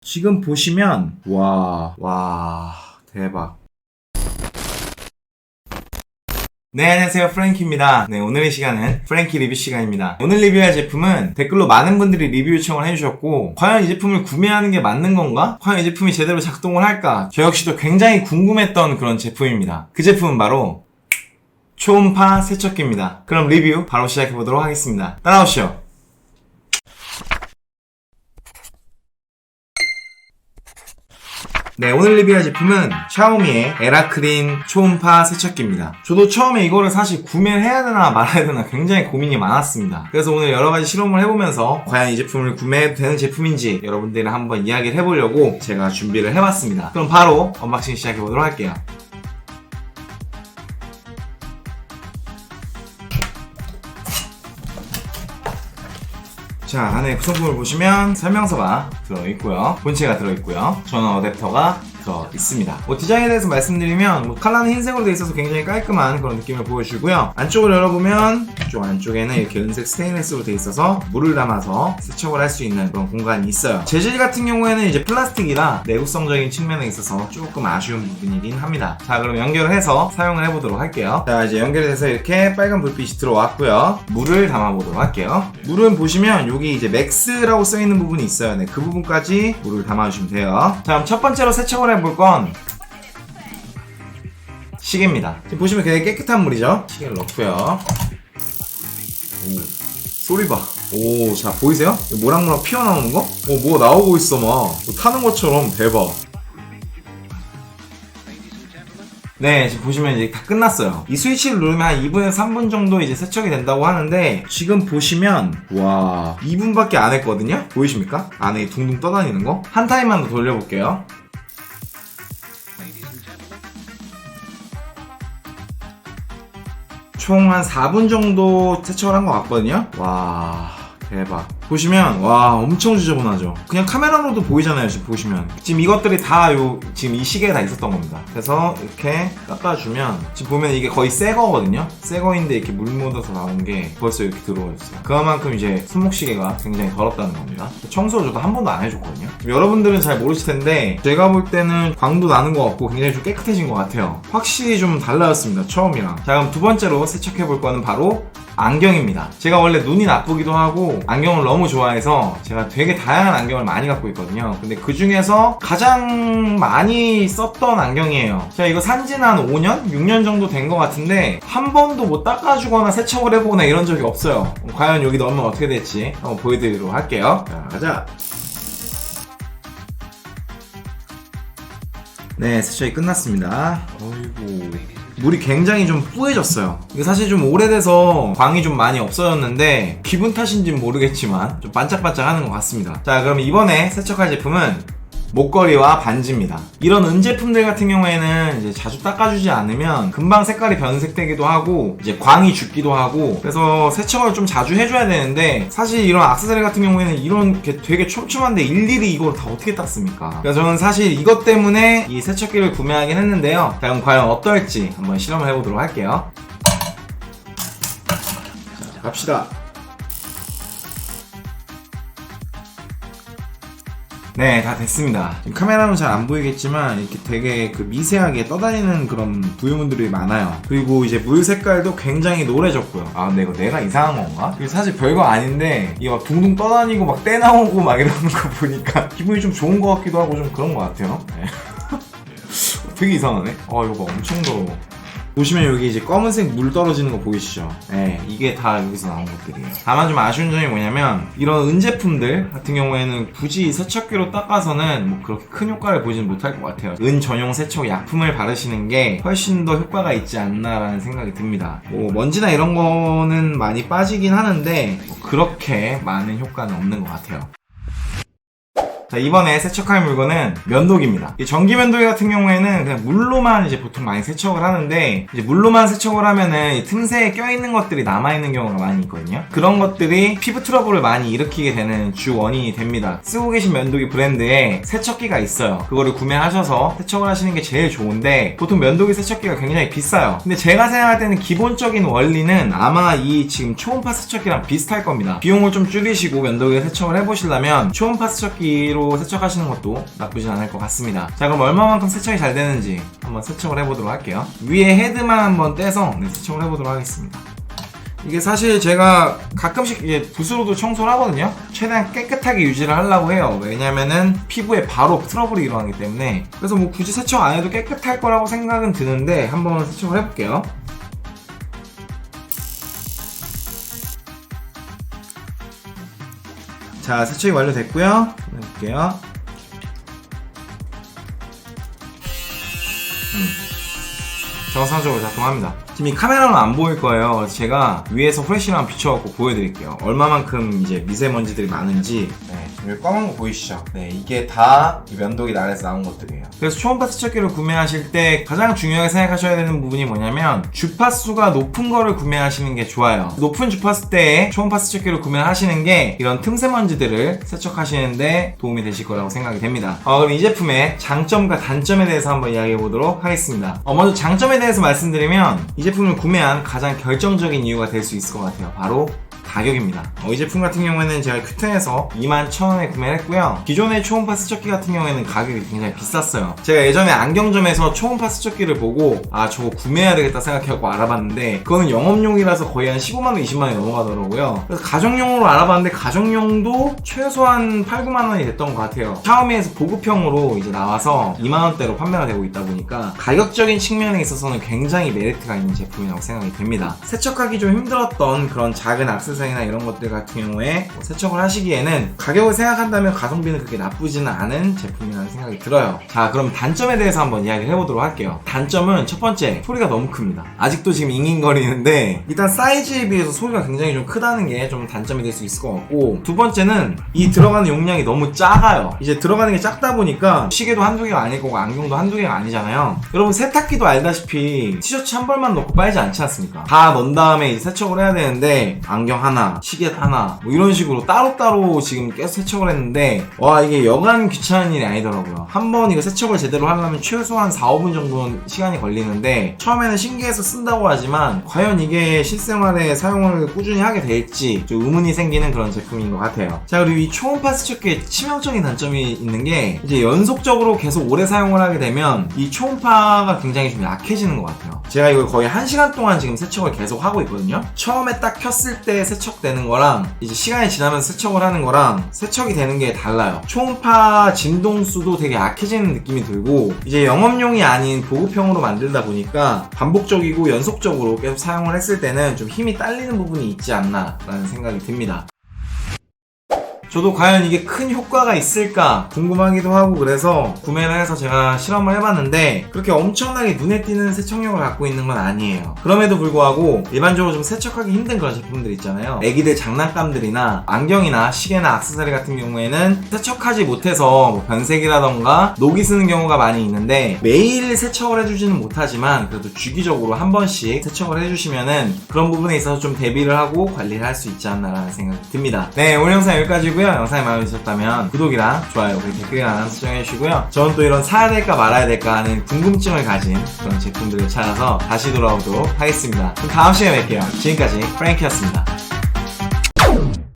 지금 보시면 와 대박. 네, 안녕하세요. 프랭키입니다. 네, 오늘의 시간은 프랭키 리뷰 시간입니다. 오늘 리뷰할 제품은 댓글로 많은 분들이 리뷰 요청을 해주셨고, 과연 이 제품을 구매하는 게 맞는 건가? 과연 이 제품이 제대로 작동을 할까? 저 역시도 굉장히 궁금했던 그런 제품입니다. 그 제품은 바로 초음파 세척기입니다. 그럼 리뷰 바로 시작해보도록 하겠습니다. 따라오시죠. 네, 오늘 리뷰할 제품은 샤오미의 에라클린 초음파 세척기입니다. 저도 처음에 이거를 사실 구매를 해야 되나 말아야 되나 굉장히 고민이 많았습니다. 그래서 오늘 여러가지 실험을 해보면서 과연 이 제품을 구매해도 되는 제품인지 여러분들이랑 한번 이야기를 해보려고 제가 준비를 해봤습니다. 그럼 바로 언박싱 시작해보도록 할게요. 자, 안에 구성품을 보시면 설명서가 들어있고요, 본체가 들어있고요, 전원 어댑터가 들어있습니다. 디자인에 대해서 말씀드리면 컬러는 흰색으로 되어 있어서 굉장히 깔끔한 그런 느낌을 보여주고요. 안쪽을 열어보면 이쪽 안쪽에는 이렇게 은색 스테인리스로 되어 있어서 물을 담아서 세척을 할 수 있는 그런 공간이 있어요. 재질 같은 경우에는 이제 플라스틱이라 내구성적인 측면에 있어서 조금 아쉬운 부분이긴 합니다. 자, 그럼 연결을 해서 사용을 해보도록 할게요. 자, 이제 연결이 돼서 이렇게 빨간 불빛이 들어왔고요. 물을 담아보도록 할게요. 물은 보시면 여기 이제 맥스라고 써있는 부분이 있어요. 네, 그 부분까지 물을 담아주시면 돼요. 자, 그럼 첫 번째로 세척을 해볼 건 시계입니다. 지금 보시면 굉장히 깨끗한 물이죠. 시계를 넣고요. 소리 봐. 자, 보이세요? 모락모락 피어나오는 거? 뭐가 나오고 있어. 막 타는 것처럼. 대박. 네, 지금 보시면 이제 다 끝났어요. 이 스위치를 누르면 한 2분에서 3분 정도 이제 세척이 된다고 하는데, 지금 보시면 2분밖에 안 했거든요? 보이십니까? 안에 둥둥 떠다니는 거? 한 타임만 더 돌려볼게요. 총 한 4분 정도 세척을 한 것 같거든요? 대박. 보시면 엄청 지저분하죠. 그냥 카메라로도 보이잖아요. 지금 보시면 지금 이것들이 다 지금 이 시계에 다 있었던 겁니다. 그래서 이렇게 깎아주면 지금 보면 이게 거의 새 거거든요. 새 거인데 이렇게 물 묻어서 나온 게 벌써 이렇게 들어있어요. 그만큼 이제 손목시계가 굉장히 더럽다는 겁니다. 청소를 저도 한 번도 안 해줬거든요. 여러분들은 잘 모르실 텐데 제가 볼 때는 광도 나는 것 같고 굉장히 좀 깨끗해진 것 같아요. 확실히 좀 달라졌습니다, 처음이랑. 자, 그럼 두 번째로 세척해 볼 거는 바로 안경입니다. 제가 원래 눈이 나쁘기도 하고 안경을 너무 좋아해서 제가 되게 다양한 안경을 많이 갖고 있거든요. 근데 그 중에서 가장 많이 썼던 안경이에요. 제가 이거 산지는 한 5년? 6년 정도 된 것 같은데 한 번도 뭐 닦아주거나 세척을 해보거나 이런 적이 없어요. 과연 여기 넣으면 어떻게 될지 한번 보여드리도록 할게요. 자, 가자. 네, 세척이 끝났습니다. 어이구, 물이 굉장히 좀 뿌해졌어요. 이게 사실 좀 오래돼서 광이 좀 많이 없어졌는데 기분 탓인지는 모르겠지만 좀 반짝반짝 하는 것 같습니다. 자, 그럼 이번에 세척할 제품은 목걸이와 반지입니다. 이런 은제품들 같은 경우에는 이제 자주 닦아주지 않으면 금방 색깔이 변색되기도 하고 이제 광이 죽기도 하고, 그래서 세척을 좀 자주 해줘야 되는데 사실 이런 액세서리 같은 경우에는 이런 게 되게 촘촘한데 일일이 이걸 다 어떻게 닦습니까? 그래서 저는 사실 이것 때문에 이 세척기를 구매하긴 했는데요. 자, 그럼 과연 어떨지 한번 실험을 해보도록 할게요. 자, 갑시다. 네, 다 됐습니다. 지금 카메라는 잘 안 보이겠지만 이렇게 되게 미세하게 떠다니는 그런 부유물들이 많아요. 그리고 이제 물 색깔도 굉장히 노래졌고요. 근데 이거 내가 이상한 건가? 이거 사실 별거 아닌데 이게 막 둥둥 떠다니고 막 떼나오고 막 이러는 거 보니까 기분이 좀 좋은 것 같기도 하고 좀 그런 것 같아요. 네. 되게 이상하네. 이거 봐, 엄청 더러워. 보시면 여기 이제 검은색 물 떨어지는 거 보이시죠? 네, 이게 다 여기서 나온 것들이에요. 다만 좀 아쉬운 점이 뭐냐면 이런 은제품들 같은 경우에는 굳이 세척기로 닦아서는 뭐 그렇게 큰 효과를 보지는 못할 것 같아요. 은 전용 세척 약품을 바르시는 게 훨씬 더 효과가 있지 않나라는 생각이 듭니다. 먼지나 이런 거는 많이 빠지긴 하는데 그렇게 많은 효과는 없는 것 같아요. 자, 이번에 세척할 물건은 면도기입니다. 이 전기 면도기 같은 경우에는 그냥 물로만 이제 보통 많이 세척을 하는데, 이제 물로만 세척을 하면은 이 틈새에 껴있는 것들이 남아있는 경우가 많이 있거든요. 그런 것들이 피부 트러블을 많이 일으키게 되는 주 원인이 됩니다. 쓰고 계신 면도기 브랜드에 세척기가 있어요. 그거를 구매하셔서 세척을 하시는 게 제일 좋은데, 보통 면도기 세척기가 굉장히 비싸요. 근데 제가 생각할 때는 기본적인 원리는 아마 이 지금 초음파 세척기랑 비슷할 겁니다. 비용을 좀 줄이시고 면도기 세척을 해보시려면 초음파 세척기로 세척기로 세척하시는 것도 나쁘진 않을 것 같습니다. 자, 그럼 얼마만큼 세척이 잘 되는지 한번 세척을 해보도록 할게요. 위에 헤드만 한번 떼서 세척을 해보도록 하겠습니다. 이게 사실 제가 가끔씩 이제 붓으로도 청소를 하거든요. 최대한 깨끗하게 유지를 하려고 해요. 왜냐면은 피부에 바로 트러블이 일어나기 때문에. 그래서 뭐 굳이 세척 안 해도 깨끗할 거라고 생각은 드는데 한번 세척을 해볼게요. 자, 세척이 완료됐고요. 해볼게요. 정상적으로 작동합니다. 지금 이 카메라는 안 보일 거예요. 제가 위에서 프레쉬랑 비춰갖고 보여드릴게요. 얼마만큼 이제 미세먼지들이 많은지. 여기 검은 거 보이시죠? 이게 다 면도기 날에서 나온 것들이에요. 그래서 초음파 세척기를 구매하실 때 가장 중요하게 생각하셔야 되는 부분이 뭐냐면 주파수가 높은 거를 구매하시는 게 좋아요. 높은 주파수 대에 초음파 세척기를 구매하시는 게 이런 틈새 먼지들을 세척하시는데 도움이 되실 거라고 생각이 됩니다. 그럼 이 제품의 장점과 단점에 대해서 한번 이야기해 보도록 하겠습니다. 먼저 장점에 대해서 말씀드리면 이 제품을 구매한 가장 결정적인 이유가 될 수 있을 것 같아요. 바로 가격입니다. 이 제품 같은 경우에는 제가 큐텐에서 21,000원에 구매를 했고요. 기존의 초음파 세척기 같은 경우에는 가격이 굉장히 비쌌어요. 제가 예전에 안경점에서 초음파 세척기를 보고 저거 구매해야 되겠다 생각해갖고 알아봤는데 그거는 영업용이라서 거의 한 15만원, 20만원이 넘어가더라고요. 그래서 가정용으로 알아봤는데 가정용도 최소한 8, 9만원이 됐던 것 같아요. 샤오미에서 보급형으로 이제 나와서 2만원대로 판매가 되고 있다 보니까 가격적인 측면에 있어서는 굉장히 메리트가 있는 제품이라고 생각이 됩니다. 세척하기 좀 힘들었던 그런 작은 액세서리 이나 이런 것들 같은 경우에 세척을 하시기에는 가격을 생각한다면 가성비는 그렇게 나쁘지는 않은 제품이라는 생각이 들어요. 자, 그럼 단점에 대해서 한번 이야기를 해보도록 할게요. 단점은 첫 번째, 소리가 너무 큽니다. 아직도 지금 잉잉거리는데 일단 사이즈에 비해서 소리가 굉장히 좀 크다는 게 좀 단점이 될 수 있을 것 같고, 두 번째는 이 들어가는 용량이 너무 작아요. 이제 들어가는 게 작다 보니까 시계도 한두 개가 아닐 거고 안경도 한두 개가 아니잖아요. 여러분 세탁기도 알다시피 티셔츠 한 벌만 넣고 빨지 않지 않습니까? 다 넣은 다음에 이제 세척을 해야 되는데 안경 하나, 시계 하나 뭐 이런 식으로 따로따로 지금 계속 세척을 했는데 이게 여간 귀찮은 일이 아니더라고요. 한번 이거 세척을 제대로 하려면 최소한 4, 5분 정도는 시간이 걸리는데 처음에는 신기해서 쓴다고 하지만 과연 이게 실생활에 사용을 꾸준히 하게 될지 좀 의문이 생기는 그런 제품인 것 같아요. 자, 그리고 이 초음파 세척기에 치명적인 단점이 있는 게 이제 연속적으로 계속 오래 사용을 하게 되면 이 초음파가 굉장히 좀 약해지는 것 같아요. 제가 이걸 거의 1시간 동안 지금 세척을 계속 하고 있거든요. 처음에 딱 켰을 때 세척되는 거랑 이제 시간이 지나면서 세척을 하는 거랑 세척이 되는 게 달라요. 초음파 진동수도 되게 약해지는 느낌이 들고 이제 영업용이 아닌 보급형으로 만들다 보니까 반복적이고 연속적으로 계속 사용을 했을 때는 좀 힘이 딸리는 부분이 있지 않나 라는 생각이 듭니다. 저도 과연 이게 큰 효과가 있을까 궁금하기도 하고 그래서 구매를 해서 제가 실험을 해봤는데 그렇게 엄청나게 눈에 띄는 세척력을 갖고 있는 건 아니에요. 그럼에도 불구하고 일반적으로 좀 세척하기 힘든 그런 제품들 있잖아요. 애기들 장난감들이나 안경이나 시계나 액세서리 같은 경우에는 세척하지 못해서 뭐 변색이라던가 녹이 쓰는 경우가 많이 있는데 매일 세척을 해주지는 못하지만 그래도 주기적으로 한 번씩 세척을 해주시면은 그런 부분에 있어서 좀 대비를 하고 관리를 할 수 있지 않나라는 생각이 듭니다. 네, 오늘 영상 여기까지고요. 영상이 마음에 드셨다면 구독이랑 좋아요 그리고 댓글이랑 설정해주시고요. 저는 또 이런 사야 될까 말아야 될까 하는 궁금증을 가진 그런 제품들을 찾아서 다시 돌아오도록 하겠습니다. 그럼 다음 시간에 뵐게요. 지금까지 프랭키였습니다.